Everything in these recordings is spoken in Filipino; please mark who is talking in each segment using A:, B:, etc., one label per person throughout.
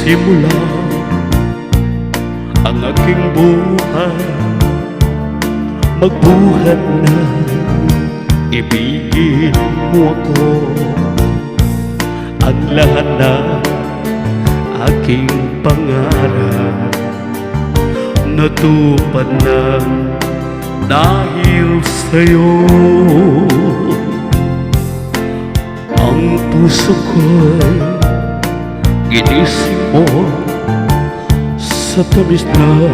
A: nagsimula ang aking buhay. Magbuhat na, ibigin mo ako. Ang lahat na aking pangarap natupad na dahil sa'yo. Ang puso ko'y ginising mo sa tamis na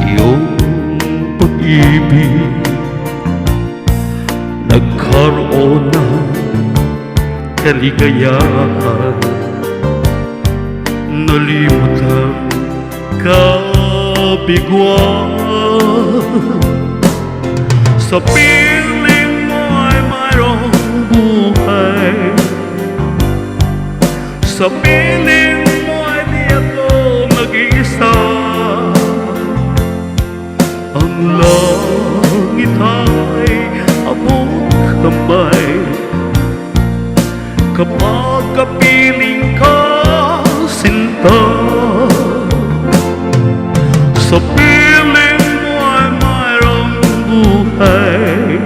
A: iyong pag-ibig. Nagkaroon ng kaligayahan, nalimot ang kabiguan. Sa piling mo ay mayroong buhay, sa piling mo ay di ako nag-iisa. Ang langit ay abot kamay kapag kapiling ka, sinta. Sa piling mo ay mayroong buhay,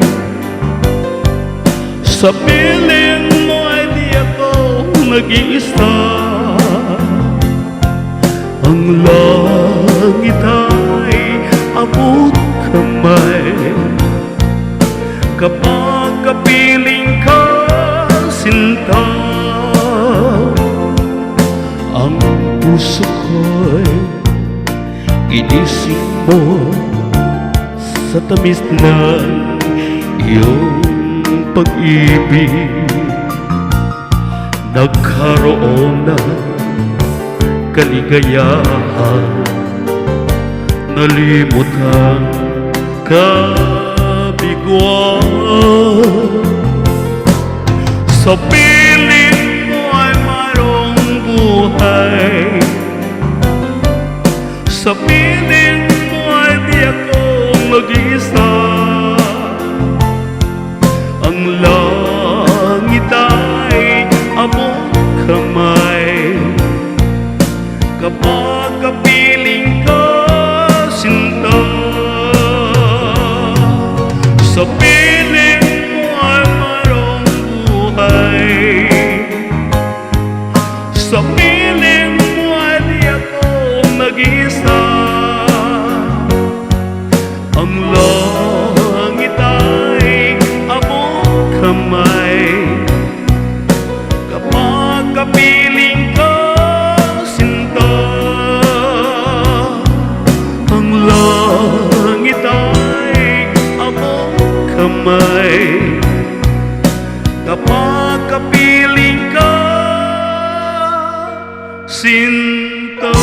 A: sa piling mo ay di ako nag-iisa. Ang langit ay abot kamay kapag kapiling ka, sinta. Ang puso ko'y ginising mo sa tamis na iyong pag-ibig. Nagkaroon na kaligayahan, nalimot ang kabiguan. Sa piling mo ay mayroong buhay, sa piling mo ay di ako mag-isa. Ang langit ay abot kamay kapag kapiling ka, sinta. Sa piling mo ay mayroong buhay, sa piling mo ay di ako nag-isa. Ang langit ay abot kamay kapag kapiling ka, sinta. Ang langit ay abot kamay kapag kapiling ka, sinta.